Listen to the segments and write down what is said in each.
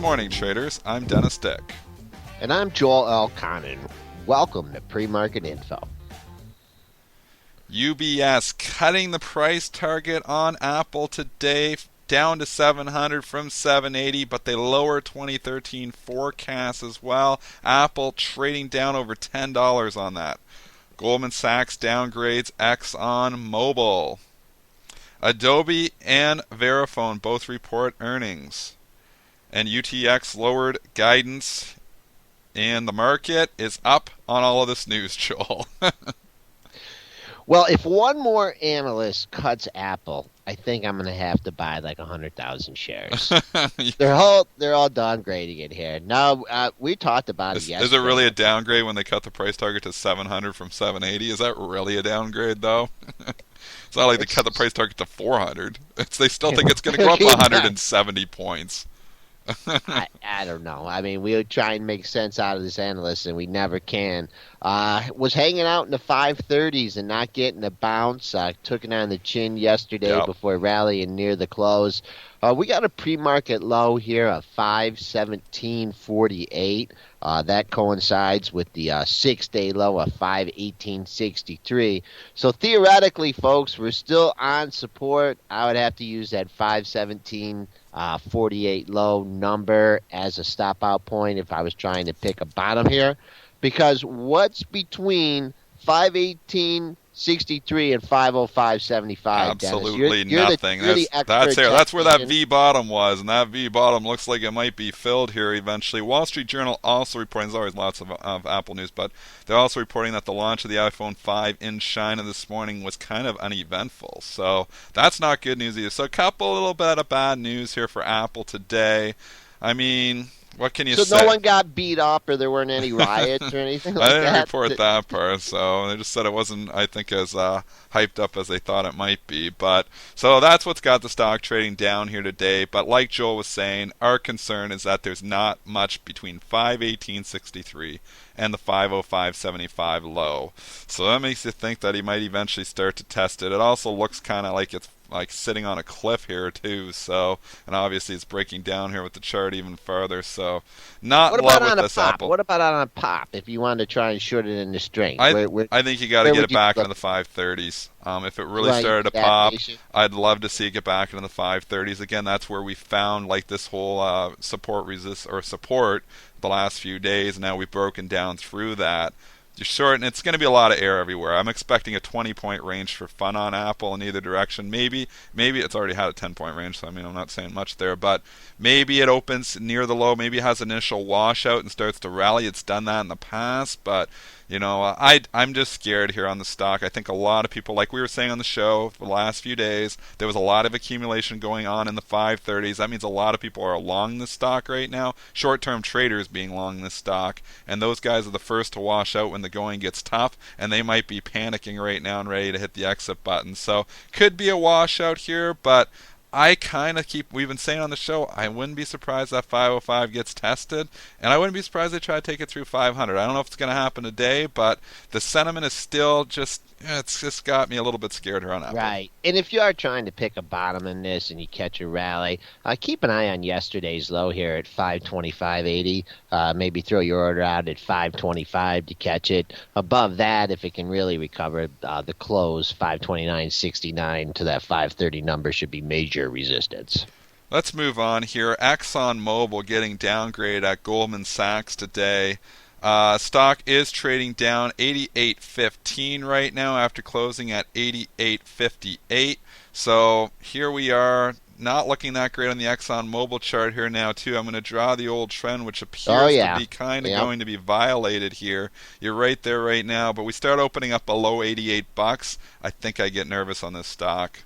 morning, traders. I'm Dennis Dick. And I'm Joel L. Connon. Welcome to Premarket Info. UBS cutting the price target on Apple today down to 700 from 780, but they lower 2013 forecast as well. Apple trading down over $10 on that. Goldman Sachs downgrades ExxonMobil. Adobe and Verifone both report earnings. And UTX lowered guidance. And the market is up on all of this news, Joel. Well, if one more analyst cuts Apple, I think I'm going to have to buy like 100,000 shares. They're all downgrading it here. No, we talked about it yesterday. Is it really a downgrade when they cut the price target to 700 from 780? Is that really a downgrade, though? It's not like they cut the price target to 400. They still think it's going to go up 170 points. I don't know. I mean, we try and make sense out of this analyst, and we never can. Was hanging out in the 530s and not getting a bounce. Took it on the chin yesterday before rallying near the close. We got a pre-market low here of 517.48. That coincides with the 6-day low of 518.63. So theoretically, folks, we're still on support. I would have to use that 517.48 low number as a stop out point if I was trying to pick a bottom here, because what's between 518.63 and 505.75? Absolutely nothing. That's where that V bottom was, and that V bottom looks like it might be filled here eventually. Wall Street Journal also reporting, there's always lots of Apple news, but they're also reporting that the launch of the iPhone 5 in China this morning was kind of uneventful. So that's not good news either. So a little bit of bad news here for Apple today. I mean, what can you say? So no one got beat up, or there weren't any riots or anything like that? I didn't report that part, so they just said it wasn't, I think, as hyped up as they thought it might be. But so that's what's got the stock trading down here today. But like Joel was saying, our concern is that there's not much between 518.63 and the 505.75 low. So that makes you think that he might eventually start to test it. It also looks kind of like it's like sitting on a cliff here too, so, and obviously it's breaking down here with the chart even farther, so not love with this Apple. What about on a pop if you wanted to try and short it into strength? I think you got to get it back into the 530s. If it really started to pop, I'd love to see it get back into the 530s again. That's where we found like this whole support the last few days. Now we've broken down through that. You're short, and it's going to be a lot of air everywhere. I'm expecting a 20-point range for fun on Apple in either direction. Maybe it's already had a 10-point range, so I mean I'm not saying much there. But maybe it opens near the low. Maybe it has an initial washout and starts to rally. It's done that in the past, but you know, I'm just scared here on the stock. I think a lot of people, like we were saying on the show the last few days, there was a lot of accumulation going on in the 530s. That means a lot of people are long this stock right now. Short-term traders being long this stock, and those guys are the first to wash out when the going gets tough, and they might be panicking right now and ready to hit the exit button. So could be a washout here, but I kind of we've been saying on the show, I wouldn't be surprised that 505 gets tested, and I wouldn't be surprised they try to take it through 500. I don't know if it's going to happen today, but the sentiment is still it's just got me a little bit scared here on Apple. Right. And if you are trying to pick a bottom in this and you catch a rally, keep an eye on yesterday's low here at 525.80. Maybe throw your order out at 525 to catch it. Above that, if it can really recover, the close, 529.69 to that 530 number should be major resistance. Let's move on here. ExxonMobil getting downgraded at Goldman Sachs today. Stock is trading down 88.15 right now after closing at 88.58. So here we are, not looking that great on the ExxonMobil chart here now too. I'm going to draw the old trend, which appears to be kind of going to be violated here. You're right there right now, but we start opening up below $88. I think I get nervous on this stock.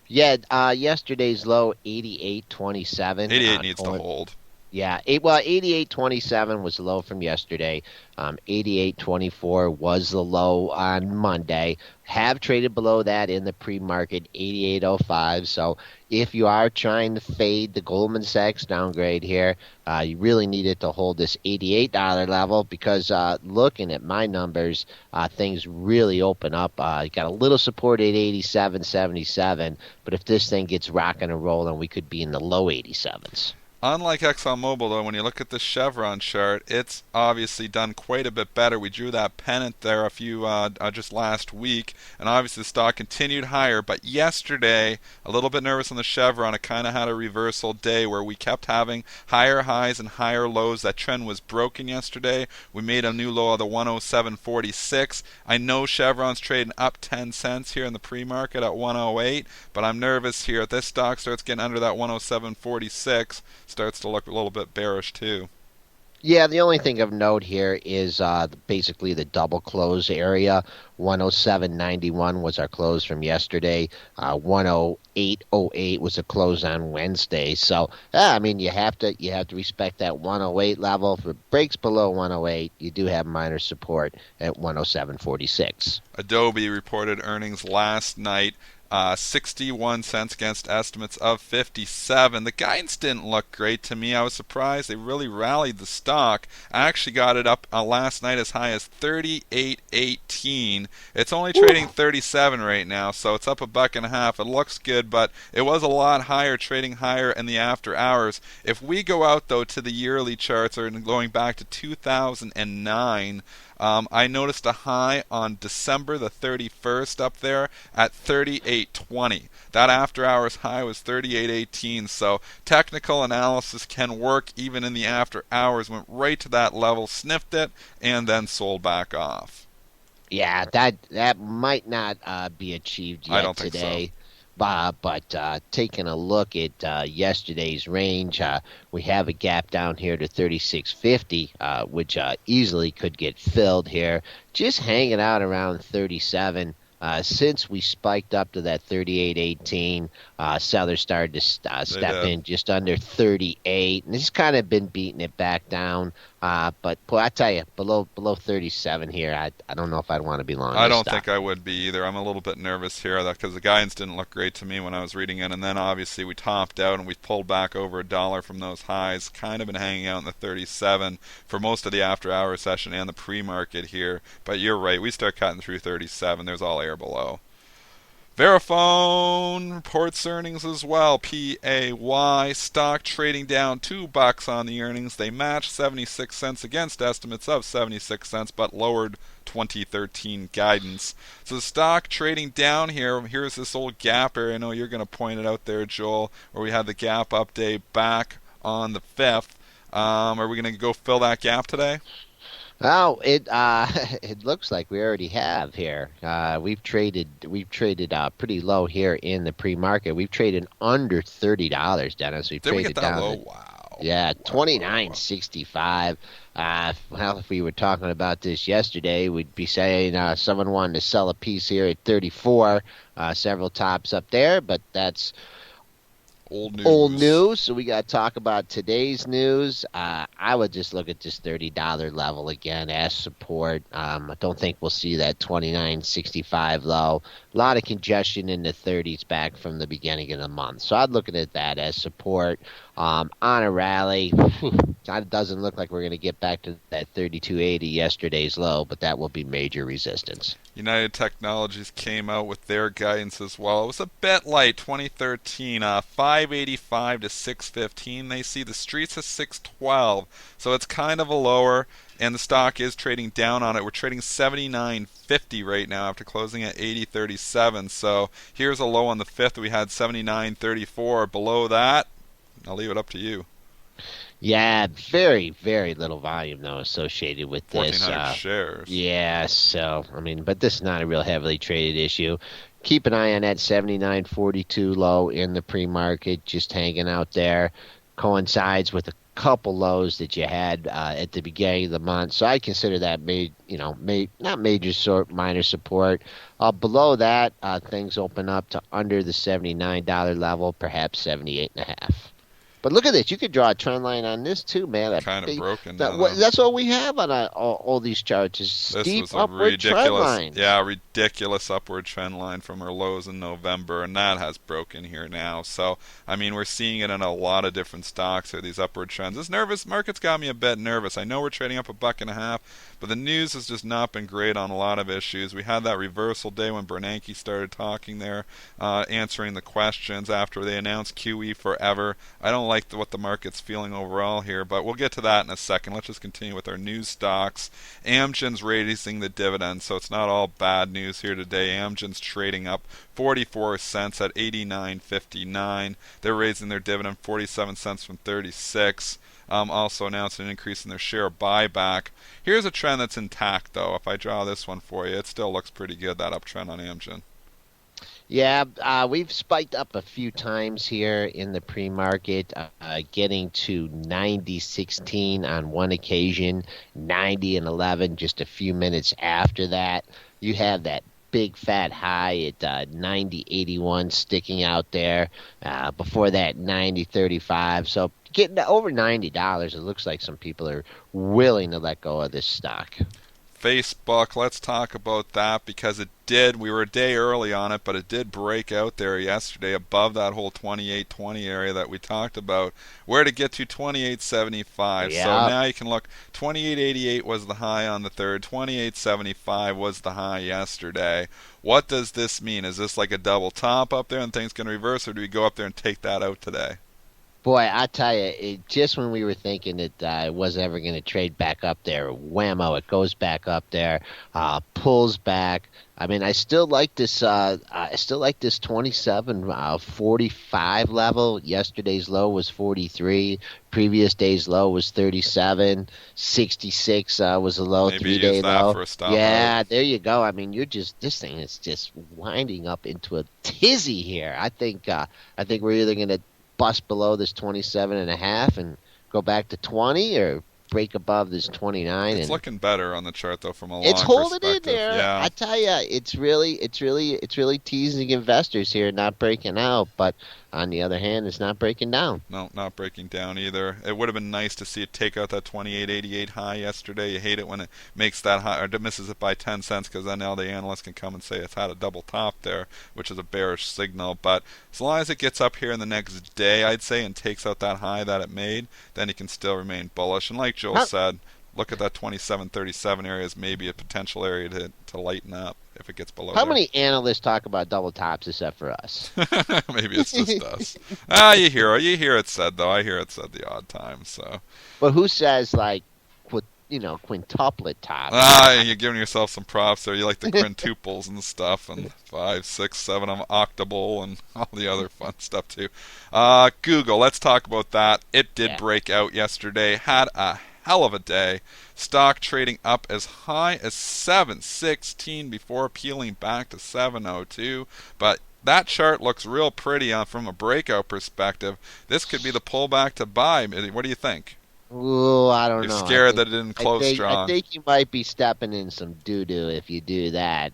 Yeah, yesterday's low 88.27. 88 needs to hold. Yeah, 88.27 was the low from yesterday. 88.24 was the low on Monday. Have traded below that in the pre-market, 88.05. So if you are trying to fade the Goldman Sachs downgrade here, you really need it to hold this $88 level because looking at my numbers, things really open up. You got a little support at 87.77, but if this thing gets rocking and rolling, we could be in the low 87s. Unlike ExxonMobil, though, when you look at the Chevron chart, it's obviously done quite a bit better. We drew that pennant there just last week, and obviously the stock continued higher. But yesterday, a little bit nervous on the Chevron. It kind of had a reversal day where we kept having higher highs and higher lows. That trend was broken yesterday. We made a new low of the 107.46. I know Chevron's trading up 10 cents here in the pre-market at 108, but I'm nervous here. If this stock starts getting under that 107.46, starts to look a little bit bearish too. Yeah, the only thing of note here is basically the double close area. 107.91 was our close from yesterday. 108.08 was the close on Wednesday. So, I mean, you have to respect that 108 level. If it breaks below 108, you do have minor support at 107.46. Adobe reported earnings last night. 61 cents against estimates of 57. The guidance didn't look great to me. I was surprised. They really rallied the stock. I actually got it up last night as high as 38.18. It's only trading 37 right now, so it's up $1.50. It looks good, but it was a lot higher, trading higher in the after hours. If we go out, though, to the yearly charts, or going back to 2009, I noticed a high on December the 31st up there at 38.20. That after hours high was 38.18. So technical analysis can work even in the after hours. Went right to that level, sniffed it, and then sold back off. Yeah, that might not be achieved yet I don't today. think so. But taking a look at yesterday's range, we have a gap down here to 36.50, which easily could get filled here. Just hanging out around 37. Since we spiked up to that 38.18, sellers started to step in just under 38, and it's kind of been beating it back down. But boy, I tell you, below 37 here, I don't know if I'd want to be long. I don't think I would be either. I'm a little bit nervous here because the guidance didn't look great to me when I was reading it, and then obviously we topped out and we pulled back over $1 from those highs. Kind of been hanging out in the 37 for most of the after-hour session and the pre-market here. But you're right, we start cutting through 37. There's all air below. Verifone reports earnings as well. PAY stock trading down $2 on the earnings. They matched 76 cents against estimates of 76 cents, but lowered 2013 guidance. So the stock trading down here. Here's this old gap area. I know you're going to point it out there, Joel, where we had the gap update back on the 5th. Are we going to go fill that gap today? Oh, it looks like we already have here. We've traded pretty low here in the pre-market. We've traded under $30, Dennis. Did we get that down low? Wow. Yeah, 29.65. Well, if we were talking about this yesterday, we'd be saying someone wanted to sell a piece here at 34. Several tops up there, but that's old news. So we got to talk about today's news. I would just look at this $30 level again as support. I don't think we'll see that 29.65 low. A lot of congestion in the 30s back from the beginning of the month. So I'd look at that as support. On a rally, it doesn't look like we're going to get back to that 32.80 yesterday's low, but that will be major resistance. United Technologies came out with their guidance as well. It was a bit light, 2013, 585 to 615. They see the streets at 612, so it's kind of a lower, and the stock is trading down on it. We're trading 79.50 right now after closing at 80.37. So here's a low on the 5th. We had 79.34. Below that, I'll leave it up to you. Yeah, very, very little volume, though, associated with this. 1,400 shares. Yeah, so, I mean, but this is not a real heavily traded issue. Keep an eye on that 79.42 low in the pre-market, just hanging out there. Coincides with a couple lows that you had at the beginning of the month. So I consider that not major minor support. Below that, things open up to under the $79 level, perhaps 78.5. But look at this. You could draw a trend line on this, too, man. Kind of broken. That's all we have on all these charts is steep upward trend lines. Yeah, ridiculous upward trend line from our lows in November, and that has broken here now. So, I mean, we're seeing it in a lot of different stocks here, these upward trends. This nervous market's got me a bit nervous. I know we're trading up $1.50, but the news has just not been great on a lot of issues. We had that reversal day when Bernanke started talking there, answering the questions after they announced QE forever. I don't like what the market's feeling overall here, but we'll get to that in a second. Let's just continue with our news stocks. Amgen's raising the dividend, so it's not all bad news here today. Amgen's trading up 44 cents at 89.59. They're raising their dividend 47 cents from 36. Also announced an increase in their share buyback. Here's a trend that's intact, though. If I draw this one for you, it still looks pretty good, that uptrend on Amgen. Yeah, we've spiked up a few times here in the pre-market, getting to 90.16 on one occasion, 90.11 just a few minutes after that. You have that big fat high at 90.81 sticking out there. Before that, 90.35. So getting to over $90, it looks like some people are willing to let go of this stock. Facebook, let's talk about that because we were a day early on it, but it did break out there yesterday above that whole 28.20 area that we talked about, where to get to 28.75. Yeah. So now you can look, 28.88 was the high on the third, 28.75 was the high yesterday. What does this mean? Is this like a double top up there and things can reverse, or do we go up there and take that out today? Boy, I tell you, just when we were thinking that it wasn't ever going to trade back up there, whammo, it goes back up there, pulls back. I mean, I still like this. I still like this 27.45 level. Yesterday's low was 43. Previous day's low was 37. 66 was a low. Maybe 3-day use that low. for a stop. Yeah, there you go. I mean, this thing is just winding up into a tizzy here. I think we're either going to bust below this 27.5 and go back to 20, or break above this 29. It's looking better on the chart though from a long perspective. It's holding in there. Yeah. I tell you, it's really teasing investors here, not breaking out. But on the other hand, it's not breaking down. No, not breaking down either. It would have been nice to see it take out that 28.88 high yesterday. You hate it when it makes that high or misses it by 10 cents, because then now the analysts can come and say it's had a double top there, which is a bearish signal. But as long as it gets up here in the next day, I'd say, and takes out that high that it made, then you can still remain bullish. And like Joel said, look at that 27.37 area as maybe a potential area to lighten up if it gets below. How many analysts talk about double tops except for us? Maybe it's just us. You hear it said though. I hear it said the odd time. So. But who says like, quintuplet tops? You're giving yourself some props there. You like the quintuples and stuff, and 5, 6, 7 of them, octable, and all the other fun stuff too. Google. Let's talk about that. It did break out yesterday. Had a hell of a day. Stock trading up as high as 716 before peeling back to 702. But that chart looks real pretty from a breakout perspective. This could be the pullback to buy. What do you think? Ooh, I don't know. You're scared that it didn't close strong. I think you might be stepping in some doo-doo if you do that.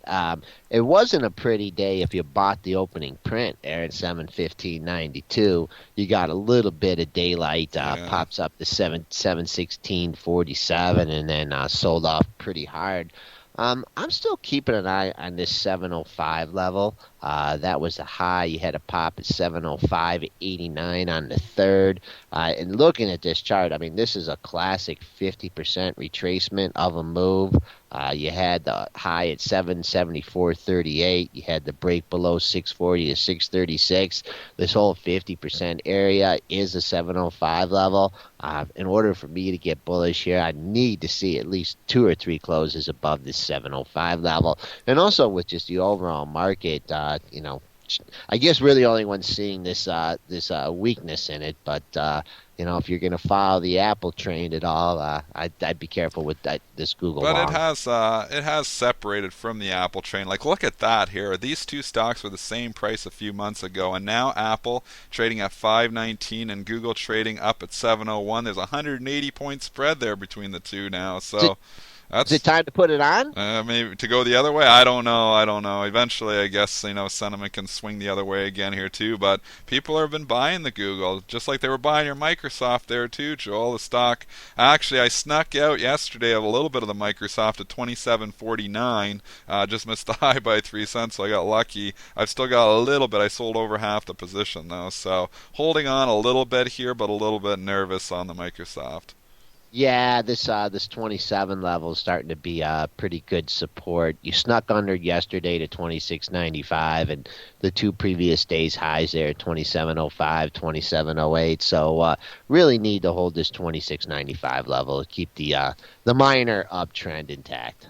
It wasn't a pretty day if you bought the opening print there at 715.92. You got a little bit of daylight, pops up to 716.47, and then sold off pretty hard. I'm still keeping an eye on this 705 level. That was a high. You had a pop at 705.89 on the third. And looking at this chart, I mean, this is a classic 50% retracement of a move. You had the high at 774.38. You had the break below 640 to 636. This whole 50% area is a 705 level. In order for me to get bullish here, I need to see at least 2 or 3 closes above this 705 level. And also with just the overall market, I guess we're the only ones seeing this weakness in it. But if you're going to follow the Apple train at all, I'd be careful with this Google. But it has separated from the Apple train. Like, look at that here. These two stocks were the same price a few months ago, and now Apple trading at 519 and Google trading up at 701. There's a 180 point spread there between the two now. So. Is it time to put it on? Maybe to go the other way. I don't know. Eventually, I guess sentiment can swing the other way again here too. But people have been buying the Google, just like they were buying your Microsoft there too, Joel. The stock. Actually, I snuck out yesterday of a little bit of the Microsoft at 27.49. Just missed the high by 3 cents, so I got lucky. I've still got a little bit. I sold over half the position though, so holding on a little bit here, but a little bit nervous on the Microsoft. Yeah, this 27 level is starting to be pretty good support. You snuck under yesterday to 26.95, and the two previous days highs there 27.05, 27.08. So really need to hold this 26.95 level to keep the minor uptrend intact.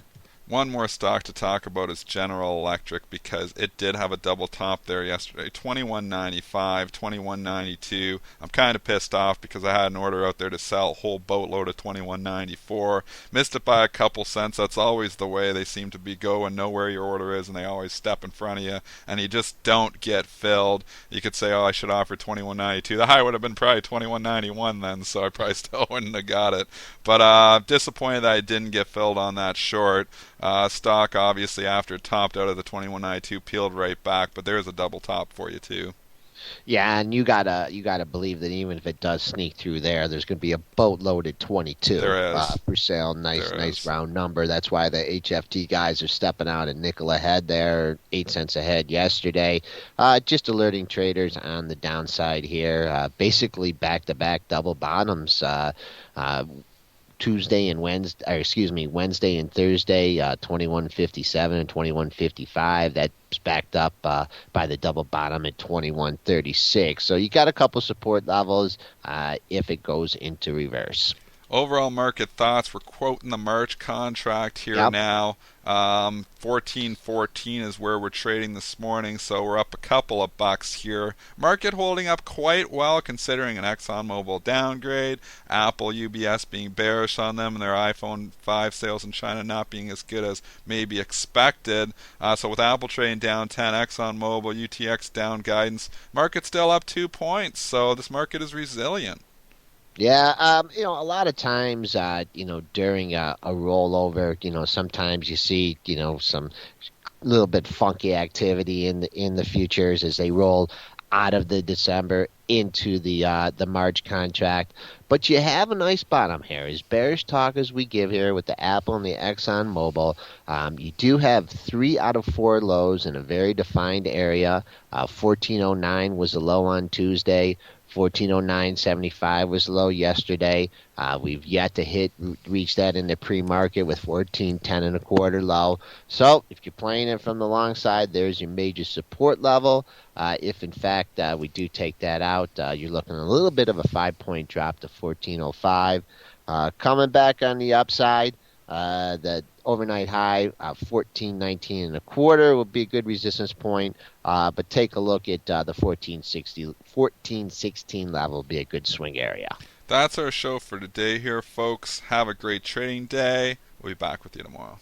One more stock to talk about is General Electric because it did have a double top there yesterday. 21.95, 21.92. I'm kind of pissed off because I had an order out there to sell a whole boatload of 21.94. Missed it by a couple cents. That's always the way they seem to be going, know where your order is, and they always step in front of you, and you just don't get filled. You could say, oh, I should offer 21.92. The high would have been probably 21.91 then, so I probably still wouldn't have got it. But disappointed that I didn't get filled on that short. Stock obviously after it topped out of the 21.92 peeled right back, but there's a double top for you too. Yeah, and you gotta believe that even if it does sneak through there, there's going to be a boatload at 22 There is. for sale. Nice, There nice is. round number. That's why the HFT guys are stepping out a nickel ahead there, 8 cents ahead yesterday. Just alerting traders on the downside here. Basically back-to-back double bottoms. Uh, Tuesday and Wednesday, or excuse me, Wednesday and Thursday, 21.57 and 21.55. That's backed up by the double bottom at 21.36. So you got a couple support levels if it goes into reverse. Overall market thoughts. We're quoting the March contract here Yep. now. 14.14 is where we're trading this morning, so we're up a couple of bucks here. Market holding up quite well considering an ExxonMobil downgrade, Apple, UBS being bearish on them, and their iPhone 5 sales in China not being as good as maybe expected. So with Apple trading down 10, ExxonMobil, UTX down guidance, market still up 2 points. So this market is resilient. Yeah, a lot of times, during a rollover, sometimes you see, some little bit funky activity in the futures as they roll out of the December into the March contract. But you have a nice bottom here. As bearish talk as we give here with the Apple and the Exxon Mobil, you do have 3 out of 4 lows in a very defined area. 1409 was the low on Tuesday. 1409.75 was low yesterday. We've yet to reach that in the pre-market with 1410 and a quarter low. So if you're playing it from the long side, there's your major support level. If in fact we do take that out, you're looking at a little bit of a 5-point drop to 1405. Coming back on the upside, the overnight high 1419 and a quarter will be a good resistance point. But take a look at the 1416 level will be a good swing area. That's our show for today here, folks. Have a great trading day. We'll be back with you tomorrow.